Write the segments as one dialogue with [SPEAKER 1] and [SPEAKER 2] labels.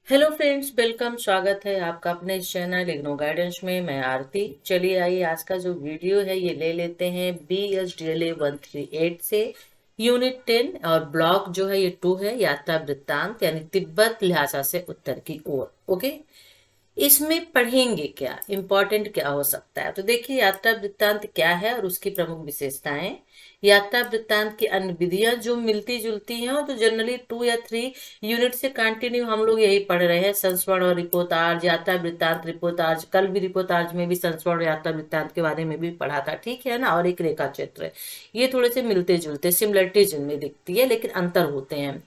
[SPEAKER 1] Hello friends, welcome. स्वागत है आपका अपने इस चैनल इग्नो गाइडेंस में। मैं आरती। चलिए आइए, आज का जो वीडियो है ये ले लेते हैं BSDLA 138 से यूनिट 10 और ब्लॉक जो है ये 2 है, यात्रा वृत्तांत यानी तिब्बत ल्हासा से उत्तर की ओर। ओके, इसमें पढ़ेंगे क्या, इम्पोर्टेंट क्या हो सकता है। तो देखिए, यात्रा वृत्तांत क्या है और उसकी प्रमुख विशेषताएं। यात्रा वृत्तांत की अन्य विधियां जो मिलती जुलती हैं, और तो जनरली 2 या 3 यूनिट से कंटिन्यू हम लोग यही पढ़ रहे हैं। संस्मरण और रिपोर्टार्ज, यात्रा वृत्तांत रिपोर्टार्ज। कल भी रिपोर्टार्ज में भी संस्मरण और यात्रा वृत्तांत के बारे में भी पढ़ा था, ठीक है ना। और एक रेखा चित्र, ये थोड़े से मिलते जुलते, सिमिलरिटीज इनमें दिखती है लेकिन अंतर होते हैं।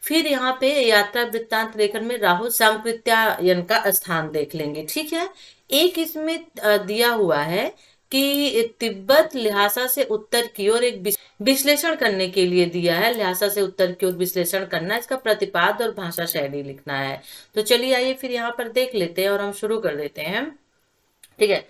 [SPEAKER 1] फिर यहाँ पे यात्रा वृत्तांत लेखन में राहुल सांकृत्यायन का स्थान देख लेंगे, ठीक है। एक इसमें दिया हुआ है कि तिब्बत ल्हासा से उत्तर की ओर एक विश्लेषण करने के लिए दिया है। ल्हासा से उत्तर की ओर विश्लेषण करना, इसका प्रतिपाद और भाषा शैली लिखना है। तो चलिए आइए फिर यहाँ पर देख लेते हैं और हम शुरू कर देते हैं, ठीक है।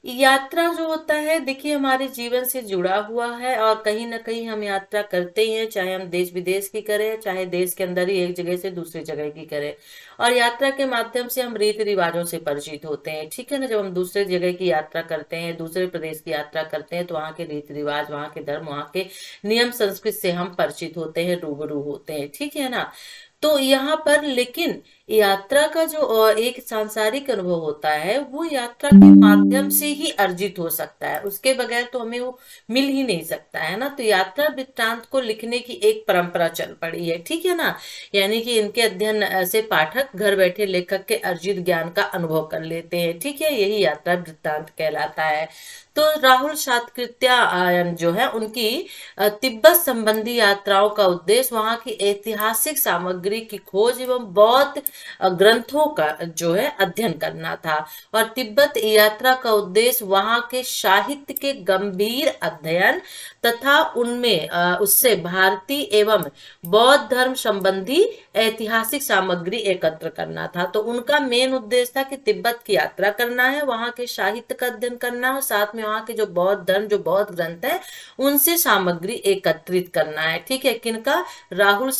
[SPEAKER 1] यात्रा जो होता है, देखिए, हमारे जीवन से जुड़ा हुआ है और कहीं ना कहीं हम यात्रा करते ही हैं, चाहे हम देश विदेश की करें, चाहे देश के अंदर ही एक जगह से दूसरी जगह की करें। और यात्रा के माध्यम से हम रीति रिवाजों से परिचित होते हैं, ठीक है ना। जब हम दूसरे जगह की यात्रा करते हैं, दूसरे प्रदेश की यात्रा करते हैं, तो वहाँ के रीति रिवाज, वहाँ के धर्म, वहाँ के नियम संस्कृति से हम परिचित होते हैं, रूबरू होते हैं, ठीक है ना। तो यहाँ पर लेकिन यात्रा का जो एक सांसारिक अनुभव होता है, वो यात्रा के माध्यम से ही अर्जित हो सकता है, उसके बगैर तो हमें वो मिल ही नहीं सकता है ना। तो यात्रा वृत्तांत को लिखने की एक परंपरा चल पड़ी है, ठीक है ना। यानी कि इनके अध्ययन से पाठक घर बैठे लेखक के अर्जित ज्ञान का अनुभव कर लेते हैं, ठीक है। यही यात्रा वृत्तांत कहलाता है। तो राहुल सातकृत्यायन जो है, उनकी तिब्बत संबंधी यात्राओं का उद्देश्य वहां की ऐतिहासिक सामग्री की खोज एवं बौद्ध ग्रंथों का जो है अध्ययन करना था। और तिब्बत यात्रा का उद्देश्य वहां के साहित्य के गंभीर अध्ययन तथा उनमें उससे भारतीय एवं बौद्ध धर्म संबंधी ऐतिहासिक सामग्री एकत्र करना था। तो उनका मेन उद्देश्य था कि तिब्बत की यात्रा करना है, वहां के साहित्य का अध्ययन करना है, और साथ में वहां के जो बौद्ध धर्म, जो बौद्ध ग्रंथ है, उनसे सामग्री एकत्रित करना है, ठीक है। किनका? राहुल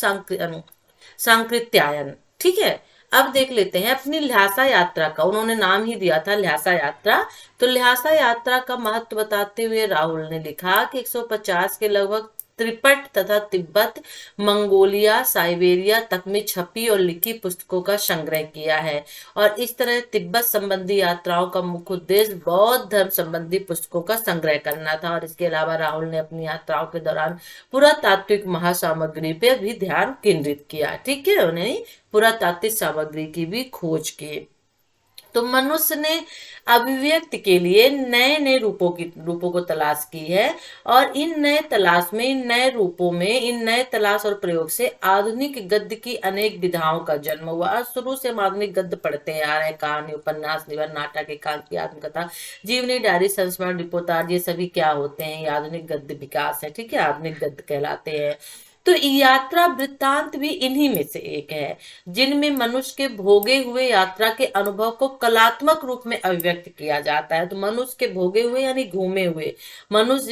[SPEAKER 1] सांकृत्यायन, ठीक है। अब देख लेते हैं अपनी ल्हासा यात्रा का, उन्होंने नाम ही दिया था ल्हासा यात्रा। तो ल्हासा यात्रा का महत्व बताते हुए राहुल ने लिखा कि 150 के लगभग त्रिपट तथा तिब्बत, मंगोलिया, साइबेरिया तक में छपी और लिखी पुस्तकों का संग्रह किया है। और इस तरह तिब्बत संबंधी यात्राओं का मुख्य उद्देश्य बौद्ध धर्म संबंधी पुस्तकों का संग्रह करना था। और इसके अलावा राहुल ने अपनी यात्राओं के दौरान पुरातात्विक महासामग्री पर भी ध्यान केंद्रित किया, ठीक है। उन्हें पुरातात्विक सामग्री की भी खोज की। तो मनुष्य ने अभिव्यक्ति के लिए नए नए रूपों को तलाश की है। और इन नए तलाश में, इन नए रूपों में, इन नए तलाश और प्रयोग से आधुनिक गद्य की अनेक विधाओं का जन्म हुआ। शुरू से हम आधुनिक गद्य पढ़ते आ रहे हैं, कहानी, उपन्यास, निबंध, नाटक, एकांकी, आत्मकथा, जीवनी, डायरी, संस्मरण, रिपोर्टाज, ये सभी क्या होते हैं? ये आधुनिक गद्य विकास है, ठीक है, आधुनिक गद्य कहलाते हैं। तो यात्रा वृत्तांत भी इन्हीं में से एक है, जिनमें मनुष्य के भोगे हुए यात्रा के अनुभव को कलात्मक रूप में अभिव्यक्त किया जाता है। तो मनुष्य के भोगे हुए यानी घूमे हुए, मनुष्य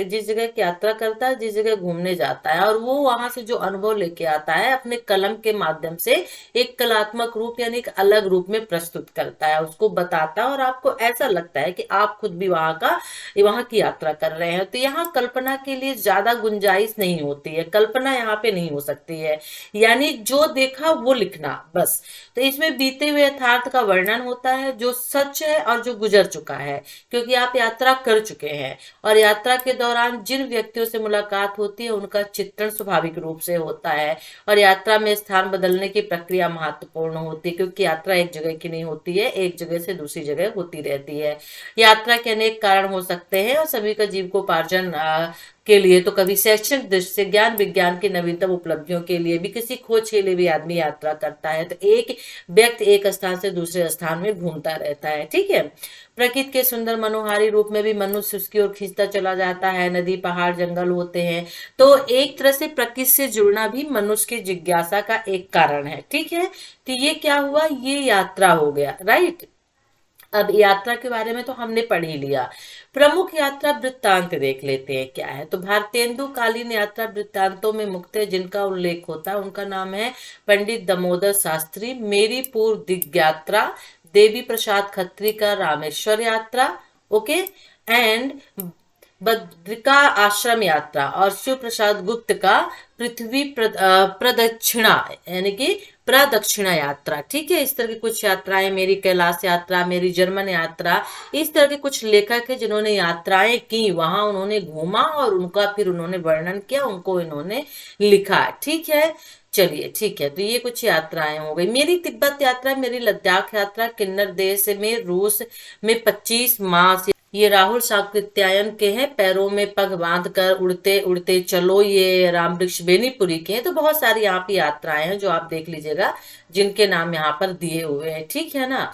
[SPEAKER 1] जिस जगह की यात्रा करता है, जिस जगह घूमने जाता है, और वो वहां से जो अनुभव लेके आता है, अपने कलम के माध्यम से एक कलात्मक रूप यानी एक अलग रूप में प्रस्तुत करता है, उसको बताता है, और आपको ऐसा लगता है कि आप खुद भी वहां की यात्रा कर रहे हैं। तो यहाँ कल्पना के लिए ज्यादा गुंजाइश नहीं होती है, कल्पना यहाँ पे नहीं हो सकती है, यानी जो देखा वो लिखना बस। तो इसमें बीते हुए यथार्थ का वर्णन होता है, जो सच है और जो गुजर चुका है, क्योंकि आप यात्रा कर चुके हैं। और यात्रा के दौरान जिन व्यक्तियों से मुलाकात होती है, उनका चित्रण स्वाभाविक रूप से होता है। और यात्रा में स्थान बदलने की प्रक्रिया महत्वपूर्ण होती है, क्योंकि यात्रा एक जगह की नहीं होती है, एक जगह से दूसरी जगह होती रहती है। यात्रा के अनेक कारण हो सकते हैं, और सभी का जीविकोपार्जन के लिए, तो कभी शैक्षणिक दृष्टि से, ज्ञान विज्ञान की नवीनतम उपलब्धियों के लिए भी, किसी खोज के लिए भी आदमी यात्रा करता है। तो एक व्यक्ति एक स्थान से दूसरे स्थान में घूमता रहता है, ठीक है। प्रकृति के सुंदर मनोहारी रूप में भी मनुष्य उसकी ओर खींचता चला जाता है। नदी, पहाड़, जंगल होते हैं, तो एक तरह से प्रकृति से जुड़ना भी मनुष्य की जिज्ञासा का एक कारण है, ठीक है। तो ये क्या हुआ? ये यात्रा हो गया, राइट। अब यात्रा के बारे में तो हमने पढ़ ही लिया। प्रमुख यात्रा वृत्तांत देख लेते हैं क्या है। तो भारतेंदु कालीन यात्रा वृत्तांतों में मुख्यतः जिनका उल्लेख होता है उनका नाम है पंडित दामोदर शास्त्री, मेरी पूर्व दिग् यात्रा, देवी प्रसाद खत्री का रामेश्वर यात्रा, ओके, एंड बद्रिका आश्रम यात्रा और शिव प्रसाद गुप्त का पृथ्वी प्रदक्षिणा यानी कि प्रदक्षिणा यात्रा। ठीक है, इस तरह की कुछ यात्राएं, मेरी कैलाश यात्रा, मेरी जर्मन यात्रा, इस तरह के कुछ लेखक है जिन्होंने यात्राएं की, वहां उन्होंने घूमा और उनका फिर उन्होंने वर्णन किया, उनको इन्होंने लिखा। ठीक है, चलिए ठीक है, तो ये कुछ यात्राएं हो गई। मेरी तिब्बत यात्रा, मेरी लद्दाख यात्रा, किन्नर देश में रूस में 25 मास, ये राहुल साकृत्यायन के हैं, पैरों में पग बांध कर उड़ते उड़ते चलो, ये रामवृक्ष बेनीपुरी के हैं। तो बहुत सारी यहाँ पे यात्राएं हैं जो आप देख लीजिएगा, जिनके नाम यहाँ पर दिए हुए हैं। ठीक है ना,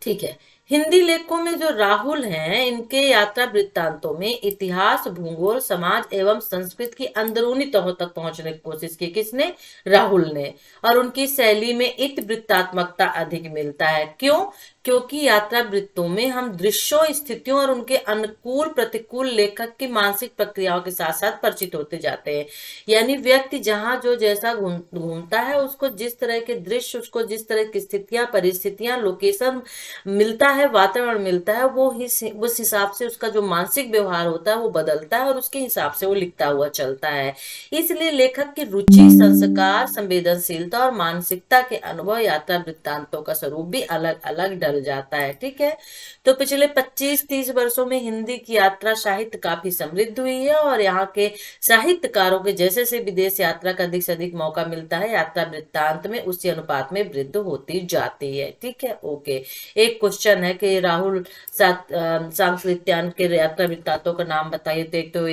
[SPEAKER 1] ठीक है। हिंदी लेखकों में जो राहुल हैं, इनके यात्रा वृत्तांतों में इतिहास, भूगोल, समाज एवं संस्कृत की अंदरूनी तहों तक पहुंचने की कोशिश की। किसने? राहुल ने। और उनकी शैली में इतिवृत्तात्मकता अधिक मिलता है। क्यों? क्योंकि यात्रा वृत्तों में हम दृश्यों, स्थितियों और उनके अनुकूल प्रतिकूल लेखक की मानसिक प्रक्रियाओं के साथ साथ परिचित होते जाते हैं। यानी व्यक्ति जहां जो जैसा घूमता है, उसको जिस तरह के दृश्य, उसको जिस तरह की स्थितियां, परिस्थितियां, लोकेशन मिलता है, वातावरण मिलता है, वो उस हिसाब से उसका जो मानसिक व्यवहार होता है वो बदलता है और उसके हिसाब से वो लिखता हुआ चलता है। इसलिए लेखक की रुचि, संस्कार, संवेदनशीलता और मानसिकता के अनुभव यात्रा वृत्तांतों का स्वरूप भी अलग अलग ढल जाता है। ठीक है, तो पिछले 25-30 वर्षों में हिंदी की यात्रा साहित्य काफी समृद्ध हुई है और यहाँ के साहित्यकारों के जैसे से विदेश यात्रा का अधिक से अधिक मौका मिलता है, यात्रा वृत्तांत में उसी अनुपात में वृद्धि होती जाती है। ठीक है, ओके। एक क्वेश्चन है कि राहुल सांस्कृत्यायन के यात्रा वृत्तांतों का नाम बताइए। तो एक तो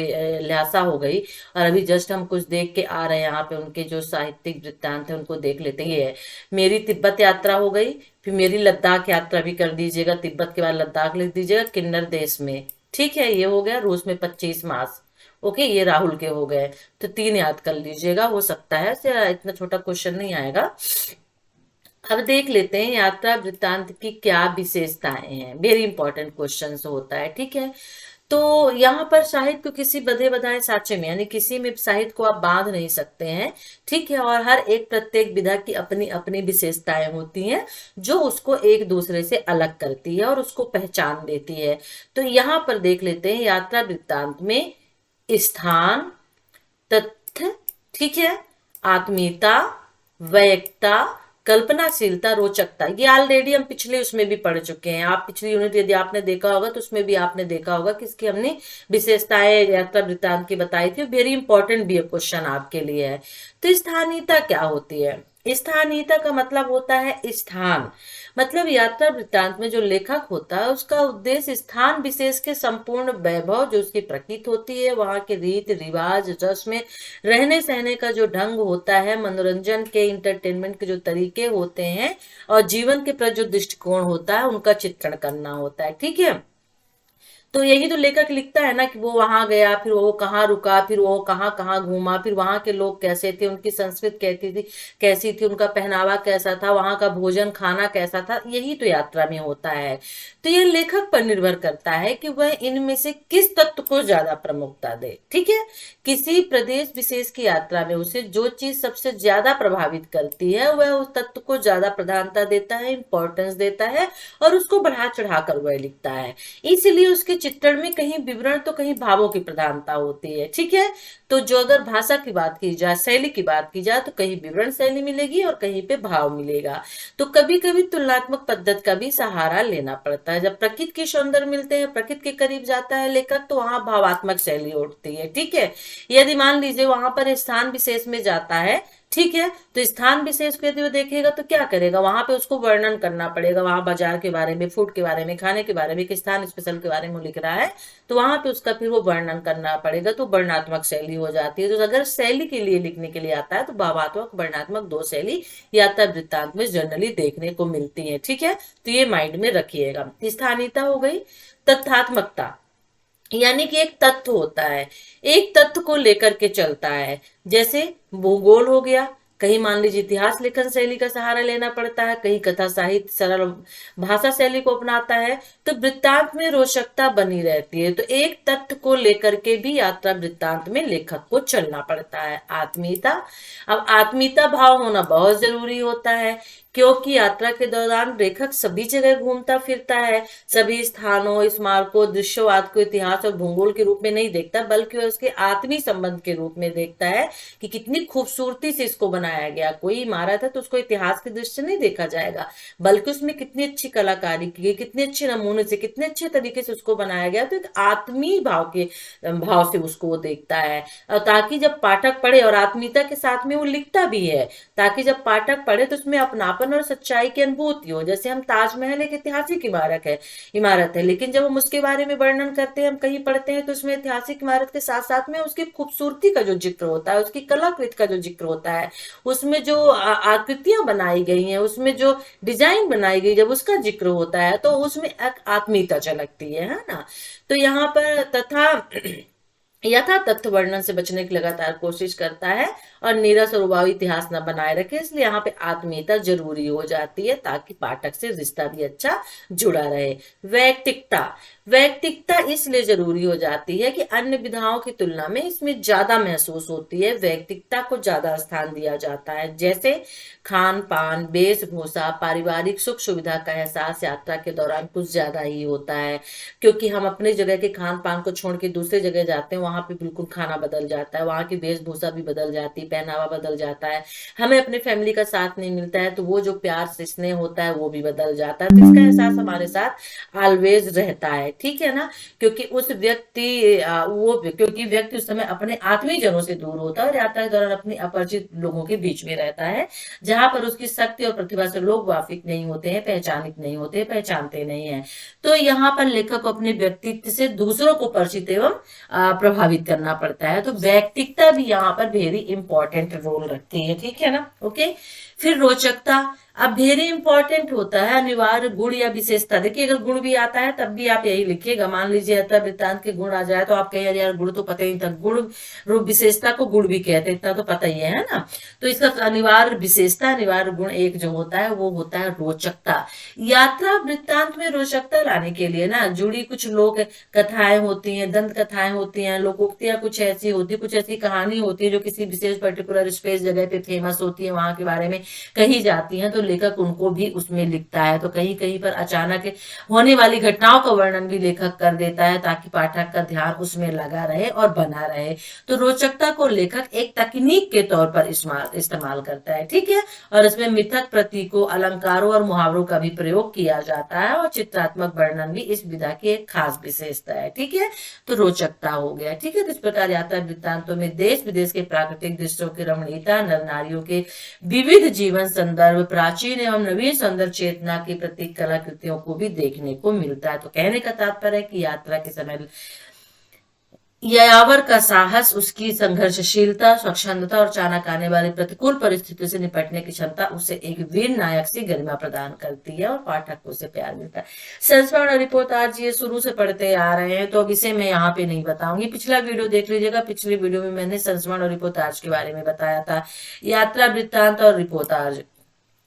[SPEAKER 1] ल्हासा हो गई, और अभी जस्ट हम कुछ देख के आ रहे हैं यहाँ पे उनके जो साहित्यिक वृत्तांत है उनको देख लेते हैं। ये है मेरी तिब्बत यात्रा हो गई, फिर मेरी लद्दाख यात्रा भी कर दीजिएगा, तिब्बत के बाद लद्दाख लिख दीजिएगा, किन्नर देश में। ठीक है, ये हो गया, रूस में 25 मास। ओके, ये राहुल के हो गए, तो 3 याद कर लीजिएगा, हो सकता है इतना छोटा क्वेश्चन नहीं आएगा। अब देख लेते हैं यात्रा वृत्तांत की क्या विशेषताएं हैं। वेरी इंपॉर्टेंट क्वेश्चन होता है। ठीक है, तो यहाँ पर साहित्य को किसी बधे बधाए साचे में, यानी किसी में साहित्य को आप बांध नहीं सकते हैं। ठीक है, और हर एक प्रत्येक विधा की अपनी अपनी विशेषताएं होती हैं जो उसको एक दूसरे से अलग करती है और उसको पहचान देती है। तो यहाँ पर देख लेते हैं यात्रा वृत्तांत में स्थान, तथ्य, ठीक है, आत्मीयता, वैयक्ता, कल्पनाशीलता, रोचकता, ये ऑलरेडी हम पिछले उसमें भी पढ़ चुके हैं। आप पिछली यूनिट यदि आपने देखा होगा तो उसमें भी आपने देखा होगा कि इसकी हमने विशेषताएं यात्रा वृत्तांत की बताई थी। वेरी इंपॉर्टेंट भी क्वेश्चन आपके लिए है। तो स्थानीयता क्या होती है? स्थानीयता का मतलब होता है स्थान, मतलब यात्रा वृत्तांत में जो लेखक होता है उसका उद्देश्य स्थान विशेष के संपूर्ण वैभव जो उसकी प्रतीत होती है, वहां के रीत रिवाज, रस्म, रहने सहने का जो ढंग होता है, मनोरंजन के, इंटरटेनमेंट के जो तरीके होते हैं और जीवन के प्रति जो दृष्टिकोण होता है उनका चित्रण करना होता है। ठीक है, तो यही तो लेखक लिखता है ना कि वो वहां गया, फिर वो कहाँ रुका, फिर वो कहाँ कहाँ घूमा, फिर वहां के लोग कैसे थे, उनकी संस्कृति कैसी थी, उनका पहनावा कैसा था, वहां का भोजन खाना कैसा था, यही तो यात्रा में होता है। तो ये लेखक पर निर्भर करता है कि वह इनमें से किस तत्व को ज्यादा प्रमुखता दे। ठीक है, किसी प्रदेश विशेष की यात्रा में उसे जो चीज सबसे ज्यादा प्रभावित करती है वह उस तत्व को ज्यादा प्रधानता देता है, इंपॉर्टेंस देता है और उसको बढ़ा चढ़ा कर वह लिखता है। इसलिए उसके चित्रण में कहीं विवरण तो कहीं भावों की प्रधानता होती है। ठीक है, तो जो अगर भाषा की बात की जाए, शैली की बात की जाए, तो कहीं विवरण शैली मिलेगी और कहीं पे भाव मिलेगा। तो कभी कभी तुलनात्मक पद्धति का भी सहारा लेना पड़ता है। जब प्रकृति के सौंदर्य मिलते हैं, प्रकृति के करीब जाता है लेखक, तो वहां भावात्मक शैली उठती है। ठीक है, यदि मान लीजिए वहां पर स्थान विशेष में जाता है, ठीक है, तो स्थान विशेष को यदि वो देखेगा तो क्या करेगा, वहां पे उसको वर्णन करना पड़ेगा, वहां बाजार के बारे में, फूड के बारे में, खाने के बारे में, एक स्थान स्पेशल के बारे में लिख रहा है तो वहां पे उसका फिर वो वर्णन करना पड़ेगा, तो वर्णनात्मक शैली हो जाती है। तो अगर शैली के लिए लिखने के लिए आता है तो भावात्मक, वर्णनात्मक दो शैली यात्रा वृत्तांत में जनरली देखने को मिलती है। ठीक है, तो ये माइंड में रखिएगा। स्थानीयता हो गई। तथ्यात्मकता यानी कि एक तत्व होता है, एक तत्व को लेकर के चलता है, जैसे भूगोल हो गया, कहीं मान लीजिए इतिहास लेखन शैली का सहारा लेना पड़ता है, कहीं कथा साहित्य सरल भाषा शैली को अपनाता है। तो वृत्तांत में रोचकता बनी रहती है। तो एक तथ्य को लेकर के भी यात्रा वृत्तांत में लेखक को चलना पड़ता है। आत्मीयता, अब आत्मीयता भाव होना बहुत जरूरी होता है, क्योंकि यात्रा के दौरान लेखक सभी जगह घूमता फिरता है, सभी स्थानों, स्मारकों, दृश्यवाद को इतिहास और भूगोल के रूप में नहीं देखता, बल्कि उसके आत्मीय संबंध के रूप में देखता है कि कितनी खूबसूरती से इसको बनाया गया। कोई इमारत है तो उसको इतिहास के दृष्टि से नहीं देखा जाएगा, बल्कि उसमें कितनी अच्छी कलाकारी की गई, कितने अच्छे नमूने से, कितने अच्छे तरीके से उसको बनाया गया। तो एक आत्मीय भाव से उसको वो देखता है, और ताकि जब पाठक पढ़े, और आत्मीयता के साथ में वो लिखता भी है, ताकि जब पाठक पढ़े तो उसमें अपनापन और सच्चाई की अनुभूति हो। जैसे हम ताजमहल एक ऐतिहासिक इमारत है, लेकिन जब हम उसके बारे में वर्णन करते हैं, हम कहीं पढ़ते हैं, तो उसमें ऐतिहासिक इमारत के साथ साथ में उसकी खूबसूरती का जो जिक्र होता है, उसकी कलाकृति का जो जिक्र होता है, उसमें जो आकृतियां बनाई गई हैं, उसमें जो डिजाइन बनाई गई, जब उसका जिक्र होता है तो उसमें एक आत्मीयता झलकती है ना। तो यहाँ पर तथा यथा तथ्य वर्णन से बचने की लगातार कोशिश करता है, और नीरस और उबाऊ इतिहास न बनाए रखे। इसलिए यहाँ पे आत्मीयता जरूरी हो जाती है, ताकि पाठक से रिश्ता भी अच्छा जुड़ा रहे। वैयक्तिकता, वैयक्तिकता इसलिए जरूरी हो जाती है कि अन्य विधाओं की तुलना में इसमें ज्यादा महसूस होती है, वैयक्तिकता को ज्यादा स्थान दिया जाता है। जैसे खान पान, वेशभूषा, पारिवारिक सुख सुविधा का एहसास यात्रा के दौरान कुछ ज्यादा ही होता है, क्योंकि हम अपने जगह के खान पान को छोड़ के दूसरे जगह जाते हैं, वहां पे बिल्कुल खाना बदल जाता है, वहां की वेशभूषा भी बदल जाती है, पहनावा बदल जाता है, हमें अपने फैमिली का साथ नहीं मिलता है, तो वो जो प्यार से स्नेह होता है वो भी बदल जाता है। तो इसका एहसास हमारे साथ ऑलवेज रहता है, ठीक है ना, क्योंकि क्योंकि व्यक्ति उस समय अपने आत्मीय जनों से दूर होता है, और यात्रा के दौरान अपने अपरिचित लोगों के बीच में रहता है, जहां पर उसकी शक्ति और प्रतिभा से लोग वाकिफ नहीं होते हैं, पहचानित नहीं होते, पहचानते नहीं है। तो यहाँ पर लेखक को अपने व्यक्तित्व से दूसरों को परिचित एवं प्रभावित करना पड़ता है। तो वैयक्तिकता भी यहाँ पर वेरी इंपॉर्टेंट रोल रखती है, ठीक है ना। ओके, फिर रोचकता, अब वेरी इंपॉर्टेंट होता है अनिवार्य गुण या विशेषता। देखिए, अगर गुण भी आता है तब भी आप यही लिखिएगा। मान लीजिए यात्रा वृत्तांत के गुण आ जाए तो आप कहें यार गुण तो पता ही नहीं था, गुण विशेषता को गुण भी कहते हैं, इतना तो पता ही है ना। तो इसका अनिवार्य विशेषता, अनिवार्य गुण एक जो होता है वो होता है रोचकता। यात्रा वृत्तांत में रोचकता लाने के लिए ना जुड़ी कुछ लोक कथाएं होती हैं, दंत कथाएं होती हैं, लोकोक्तियां कुछ ऐसी होती है, कुछ ऐसी कहानी होती है जो किसी विशेष पर्टिकुलर स्पेस जगह पे फेमस होती है, वहां के बारे में कही जाती हैं, तो लेखक उनको भी उसमें लिखता है। तो कहीं कहीं पर अचानक होने वाली घटनाओं का वर्णन भी लेखक कर देता है, ताकि पाठक का ध्यान उसमें लगा रहे और बना रहे। तो रोचकता को लेखक एक तकनीक के तौर पर इस्तेमाल करता है, ठीक है। और इसमें मिथक, प्रतीकों, अलंकारों और मुहावरों का भी प्रयोग किया जाता है, और चित्रात्मक वर्णन भी इस विधा की एक खास विशेषता है, ठीक है। तो रोचकता हो गया, ठीक है। तो इस प्रकार यात्रा वृत्तांतों में देश विदेश के प्राकृतिक दृश्यों की रमणीयता, नर नारियों के विविध जीवन संदर्भ, प्राचीन एवं नवीन सौंदर्य चेतना की प्रतीक कलाकृतियों को भी देखने को मिलता है। तो कहने का तात्पर्य है कि यात्रा के समय यायावर का साहस, उसकी संघर्षशीलता, स्वच्छंदता और अचानक आने वाली प्रतिकूल परिस्थितियों से निपटने की क्षमता उसे एक वीर नायक से गरिमा प्रदान करती है, और पाठक को उसे प्यार मिलता है। संस्मरण और रिपोर्ट आज ये शुरू से पढ़ते आ रहे हैं, तो अब इसे मैं यहाँ पे नहीं बताऊंगी, पिछला वीडियो देख लीजिएगा। पिछले वीडियो में मैंने संस्मरण और रिपोर्टाज के बारे में बताया था, यात्रा वृत्तांत और रिपोर्टाज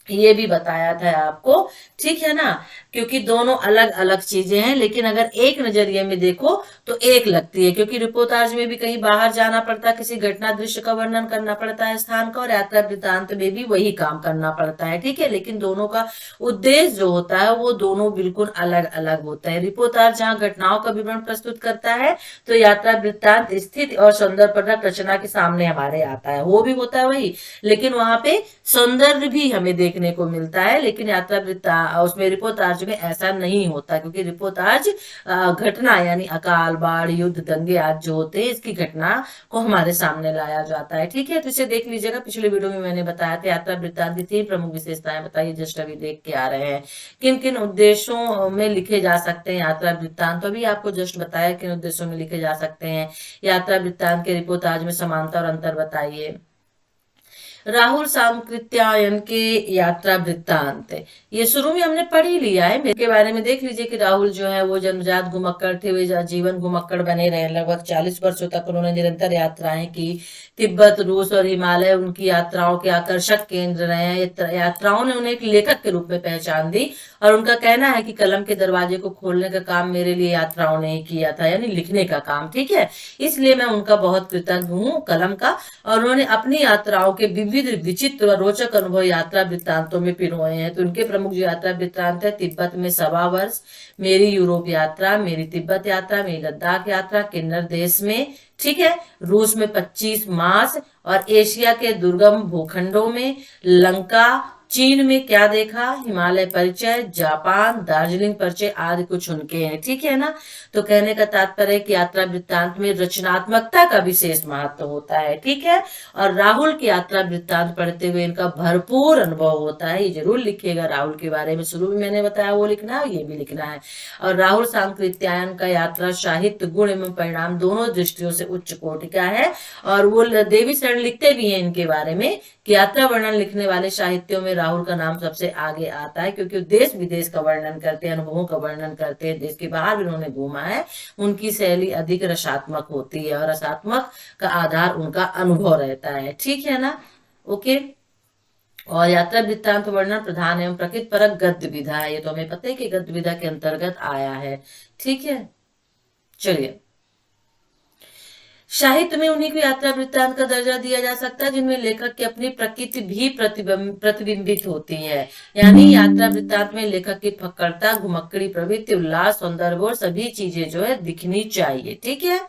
[SPEAKER 1] ये भी बताया था आपको, ठीक है ना। क्योंकि दोनों अलग अलग चीजें हैं, लेकिन अगर एक नजरिए में देखो तो एक लगती है, क्योंकि रिपोर्टाज में भी कहीं बाहर जाना पड़ता है, किसी घटना दृश्य का वर्णन करना पड़ता है स्थान का, और यात्रा वृत्तांत में भी वही काम करना पड़ता है, ठीक है। लेकिन दोनों का उद्देश्य जो होता है वो दोनों बिल्कुल अलग अलग होता है। रिपोर्टाज जहाँ घटनाओं का विवरण प्रस्तुत करता है, तो यात्रा वृत्तांत स्थिति और सौंदर्यप्रद रचना के सामने हमारे आता है, वो भी होता है वही, लेकिन वहां पे सौंदर्य भी हमें देखने को मिलता है। लेकिन यात्रा वृत्तांत उसमें रिपोर्टाज में ऐसा नहीं होता, क्योंकि रिपोर्टाज घटना यानी अकाल, बाढ़, युद्ध, दंगे आदि जो होते हैं, इसकी घटना को हमारे सामने लाया जाता है, ठीक है। तो इसे देख लीजिएगा, पिछले वीडियो में मैंने बताया था यात्रा वृत्तांत की 3 प्रमुख विशेषताएं बताइए, जस्ट अभी देख के आ रहे हैं। किन किन उद्देश्यों में लिखे जा सकते हैं यात्रा वृत्तांत, तो अभी आपको जस्ट बताया किन उद्देश्यों में लिखे जा सकते हैं। यात्रा वृत्तांत के रिपोर्टाज में समानता और अंतर बताइए। राहुल सांकृत्यायन के यात्रा वृत्तांत। ये शुरू में हमने पढ़ ही लिया है, मेरे बारे में देख लीजिए कि राहुल जो है वो जन्मजात घुमक्कड़ थे, वे जीवन घुमक्कड़ बने रहे। लगभग 40 वर्षों तक उन्होंने निरंतर यात्राएं की। तिब्बत, रूस और हिमालय उनकी यात्राओं के आकर्षक केंद्र रहे हैं। यात्राओं ने उन्हें एक लेखक के रूप में पहचान दी और उनका कहना है कि कलम के दरवाजे को खोलने का काम मेरे लिए यात्राओं ने ही किया था, यानी लिखने का काम। ठीक है, इसलिए मैं उनका बहुत कृतज्ञ हूँ, कलम का। और उन्होंने अपनी यात्राओं के विविध, विचित्र व रोचक अनुभव यात्रा वृत्तांतों में पिरोए हैं। तो उनके प्रमुख जो यात्रा वृत्तांत है, तिब्बत में 1.25 वर्ष, मेरी यूरोप यात्रा, मेरी तिब्बत यात्रा, मेरी लद्दाख यात्रा, किन्नर देश में, ठीक है, रूस में 25 मास, और एशिया के दुर्गम भूखंडों में, लंका, चीन में क्या देखा, हिमालय परिचय, जापान, दार्जिलिंग परिचय आदि कुछ उनके हैं। ठीक है ना। तो कहने का तात्पर्य है कि यात्रा वृत्तांत में रचनात्मकता का विशेष महत्व होता है। ठीक है, और राहुल की यात्रा वृत्तांत पढ़ते हुए इनका भरपूर अनुभव होता है। ये जरूर लिखिएगा, राहुल के बारे में शुरू में मैंने बताया वो लिखना है, ये भी लिखना है। और राहुल सांकृत्यायन का यात्रा साहित्य, गुण एवं परिणाम दोनों दृष्टियों से उच्च कोटि का है। और वो देवी शरण लिखते भी हैं इनके बारे में कि यात्रा वर्णन लिखने वाले साहित्यों में राहुल का नाम सबसे आगे आता है, क्योंकि देश विदेश का वर्णन करते हैं, अनुभवों का वर्णन करते हैं, देश के बाहर भी उन्होंने घूमा है। उनकी शैली अधिक रसात्मक होती है और रसात्मक का आधार उनका अनुभव रहता है। ठीक है ना। ओके। और यात्रा वृत्तांत वर्णन प्रधान एवं प्रकृति परक गद्य विधा है। ये तो हमें पता है कि गद्य विधा के अंतर्गत आया है। ठीक है, चलिए। साहित्य में उन्हीं को यात्रा वृत्तांत का दर्जा दिया जा सकता है जिनमें लेखक की अपनी प्रकृति भी प्रतिबिंबित होती है। यानी यात्रा वृत्तांत में लेखक की फक्कड़ता, घुमक्कड़ी प्रवृत्ति, उल्लास, सौंदर्य और सभी चीजें जो है दिखनी चाहिए। ठीक है,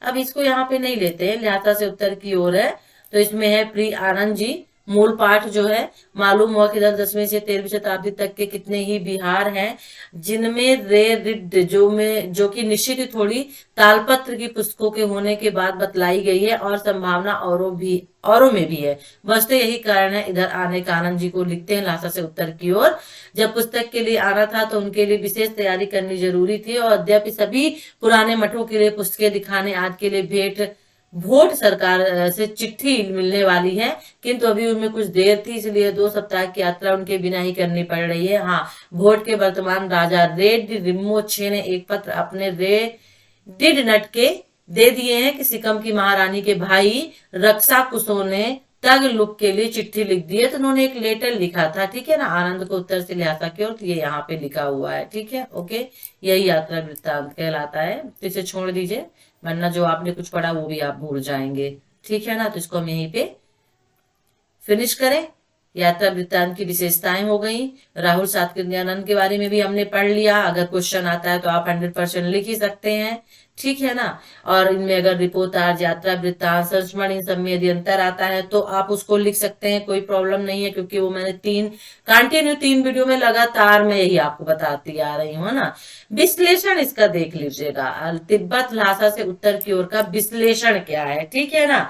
[SPEAKER 1] अब इसको यहाँ पे नहीं लेते हैं, ल्हासा से उत्तर की ओर है। तो इसमें है प्रिय आनंद जी। मूल पाठ जो है, मालूम हुआ कि 10वीं से 13वीं शताब्दी तक के कितने ही बिहार हैं जिनमें रे रिड जो कि निश्चित ही थोड़ी तालपत्र की पुस्तकों के होने के बाद बतलाई गई है, और संभावना औरों में भी है। वस्तु यही कारण है इधर आने का। आनंद जी को लिखते हैं ल्हासा से उत्तर की ओर। जब पुस्तक के लिए आना था तो उनके लिए विशेष तैयारी करनी जरूरी थी, और अद्यपि सभी पुराने मठों के लिए पुस्तकें दिखाने आज के लिए वोट सरकार से चिट्ठी मिलने वाली है, किंतु अभी उनमें कुछ देर थी, इसलिए 2 सप्ताह की यात्रा उनके बिना ही करनी पड़ रही है। हाँ, वोट के वर्तमान राजा रेड रिम्मोछे ने एक पत्र अपने डिड नट के दे दिए हैं कि सिक्किम की महारानी के भाई रक्षा कुसो ने तग लुक के लिए चिट्ठी लिख दी है। तो उन्होंने एक लेटर लिखा था। ठीक है ना, आनंद को उत्तर से ल्हासा की ओर, ये यहाँ पे लिखा हुआ है। ठीक है, ओके, यही यात्रा वृत्तांत कहलाता है। तो इसे छोड़ दीजिए, वरना जो आपने कुछ पढ़ा वो भी आप भूल जाएंगे। ठीक है ना, तो इसको हम यहीं पे फिनिश करें। यात्रा वृत्तांत की विशेषताएं हो गई। राहुल सांकृत्यायन के बारे में भी हमने पढ़ लिया। अगर क्वेश्चन आता है तो आप 100% लिख ही सकते हैं। ठीक है ना। और इनमें अगर रिपोर्टाज, यात्रा वृत्तांत, संस्मरण, इन सब में यदि अंतर आता है तो आप उसको लिख सकते हैं, कोई प्रॉब्लम नहीं है, क्योंकि वो मैंने 3 वीडियो में लगातार मैं यही आपको बताती आ रही हूँ ना। विश्लेषण इसका देख लीजिएगा, तिब्बत ल्हासा से उत्तर की ओर का विश्लेषण क्या है। ठीक है ना।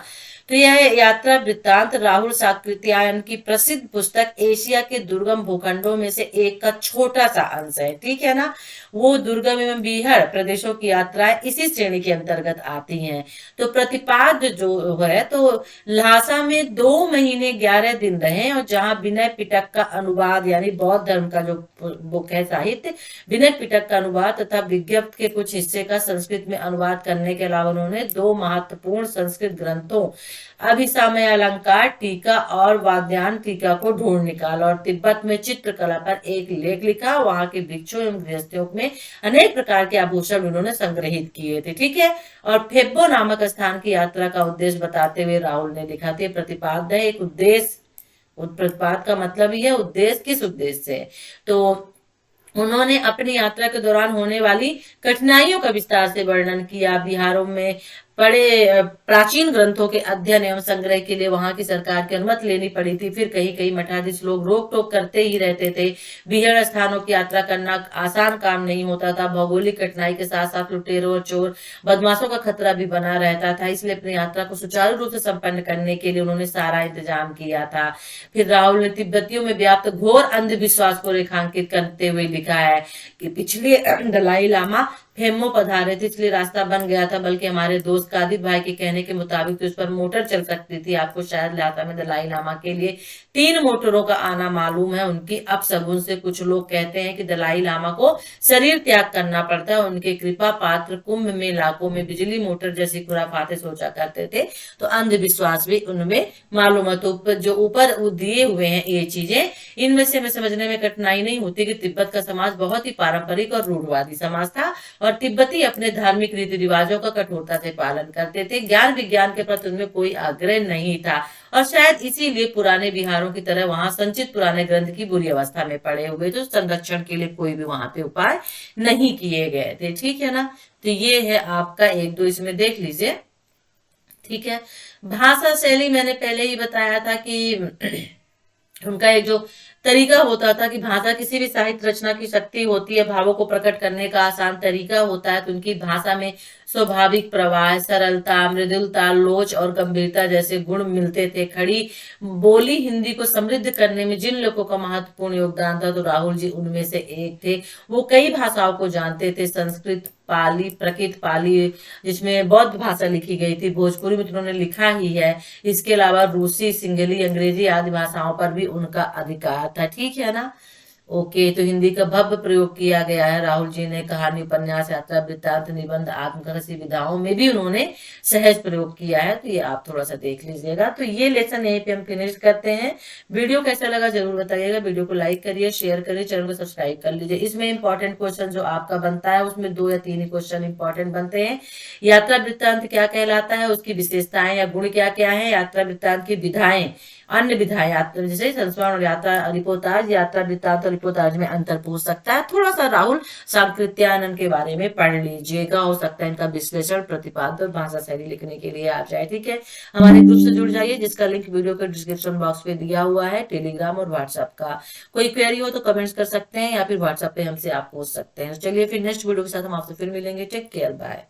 [SPEAKER 1] तो यह यात्रा वृत्तांत राहुल सांकृत्यायन की प्रसिद्ध पुस्तक एशिया के दुर्गम भूखंडों में से एक का छोटा सा अंश है। ठीक है ना। वो दुर्गम एवं बीहड़ प्रदेशों की यात्राएं इसी श्रेणी के अंतर्गत आती हैं। तो प्रतिपाद्य जो है, तो ल्हासा में 2 महीने 11 दिन रहे, और जहां विनय पिटक का अनुवाद, यानी बौद्ध धर्म का जो बुक है साहित्य, विनय पिटक का अनुवाद तथा विज्ञप्त के कुछ हिस्से का संस्कृत में अनुवाद करने के अलावा उन्होंने 2 महत्वपूर्ण संस्कृत ग्रंथों, अभिसामय अलंकार टीका और वाद्यान टीका को ढूंढ निकाला, और तिब्बत में चित्रकला पर एक लेख लिखा। वहां के वृक्षों एवं गृहस्थियों में अनेक प्रकार के आभूषण उन्होंने संग्रहित किए थे। ठीक है। और फेब्बो नामक स्थान की यात्रा का उद्देश्य बताते हुए राहुल ने लिखा था, प्रतिपाद है एक उद्देश्य, प्रतिपाद का मतलब ही है उद्देश्य, किस उद्देश्य से। तो उन्होंने अपनी यात्रा के दौरान होने वाली कठिनाइयों का विस्तार से वर्णन किया। बिहारों में पड़े प्राचीन ग्रंथों के अध्ययन एवं संग्रह के लिए वहां की सरकार की अनुमति लेनी पड़ी थी। फिर कहीं कहीं मठाधीश लोग रोक टोक करते ही रहते थे। बिहार स्थानों की यात्रा करना आसान काम नहीं होता था। भौगोलिक कठिनाई के साथ साथ लुटेरों और चोर बदमाशों का खतरा भी बना रहता था। इसलिए अपनी यात्रा को सुचारू रूप से संपन्न करने के लिए उन्होंने सारा इंतजाम किया था। फिर राहुल ने तिब्बतियों में व्याप्त घोर अंधविश्वास को रेखांकित करते हुए लिखा है कि पिछले दलाई लामा हेमो पधारे थे इसलिए रास्ता बन गया था, बल्कि हमारे दोस्त कादिर भाई के कहने के मुताबिक तो उस पर मोटर चल सकती थी। आपको शायद ल्हासा में दलाई लामा के लिए 3 मोटरों का आना मालूम है। उनकी अपशगुन से कुछ लोग कहते हैं कि दलाई लामा को शरीर त्याग करना पड़ता है। उनके कृपा पात्र कुंभ में इलाकों में बिजली मोटर जैसी खुराफाते सोचा करते थे, तो अंधविश्वास भी उनमें मालूम है। तो जो ऊपर दिए हुए हैं ये चीजें, इनमें से हमें समझने में कठिनाई नहीं होती कि तिब्बत का समाज बहुत ही पारंपरिक और रूढ़वादी समाज था, और तिब्बती अपने धार्मिक रीति रिवाजों का कठोरता से पालन करते थे। ज्ञान विज्ञान के प्रति उनमें कोई आग्रह नहीं था, और शायद इसीलिए पुराने बिहारों की तरह वहां संचित पुराने ग्रंथ की बुरी अवस्था में पड़े हुए, तो संरक्षण के लिए कोई भी वहां पे उपाय नहीं किए गए थे। ठीक है ना। तो ये है आपका 1-2, इसमें देख लीजिए। ठीक है। भाषा शैली मैंने पहले ही बताया था कि उनका एक जो तरीका होता था कि भाषा किसी भी साहित्य रचना की शक्ति होती है, भावों को प्रकट करने का आसान तरीका होता है। तो उनकी भाषा में स्वाभाविक प्रवाह, सरलता, मृदुलता, लोच और गंभीरता जैसे गुण मिलते थे। खड़ी बोली हिंदी को समृद्ध करने में जिन लोगों का महत्वपूर्ण योगदान था, तो राहुल जी उनमें से एक थे। वो कई भाषाओं को जानते थे, संस्कृत, पाली, प्रकृत पाली जिसमें बौद्ध भाषा लिखी गई थी, भोजपुरी में उन्होंने लिखा ही है। इसके अलावा रूसी, सिंगली, अंग्रेजी आदि भाषाओं पर भी उनका अधिकार था। ठीक है ना। ओके। तो हिंदी का भव्य प्रयोग किया गया है। राहुल जी ने कहानी, उपन्यास, यात्रा वृत्तांत, निबंध, आत्मकथा विधाओं में भी उन्होंने सहज प्रयोग किया है। तो ये आप थोड़ा सा देख लीजिएगा। तो ये लेसन यहीं पे हम फिनिश करते हैं। वीडियो कैसा लगा जरूर बताइएगा। वीडियो को लाइक करिए, शेयर करिए, चैनल को सब्सक्राइब कर लीजिए। इसमें इंपॉर्टेंट क्वेश्चन जो आपका बनता है उसमें 2 या 3 ही क्वेश्चन इंपॉर्टेंट बनते हैं। यात्रा वृत्तांत क्या कहलाता है, उसकी विशेषताएं या गुण क्या क्या है, यात्रा वृत्तांत की विधाएं, अन्य विधाएं, यात्रा जैसे संस्मरण और यात्रा रिपोर्टाज, यात्रा वृत्तांत और रिपोर्टाज में अंतर पूछ सकता है। थोड़ा सा राहुल सांकृत्यानंद के बारे में पढ़ लीजिएगा, हो सकता है इनका विश्लेषण, प्रतिपाद्य और भाषा शैली लिखने के लिए आ जाए। ठीक है। हमारे ग्रुप से जुड़ जाइए, जिसका लिंक वीडियो के डिस्क्रिप्शन बॉक्स में दिया हुआ है, टेलीग्राम और व्हाट्सएप का। कोई क्वेरी हो तो कमेंट्स कर सकते हैं, या फिर व्हाट्सएप पे हमसे आप पूछ सकते हैं। चलिए फिर नेक्स्ट वीडियो के साथ हम आपसे फिर मिलेंगे। Take care, bye.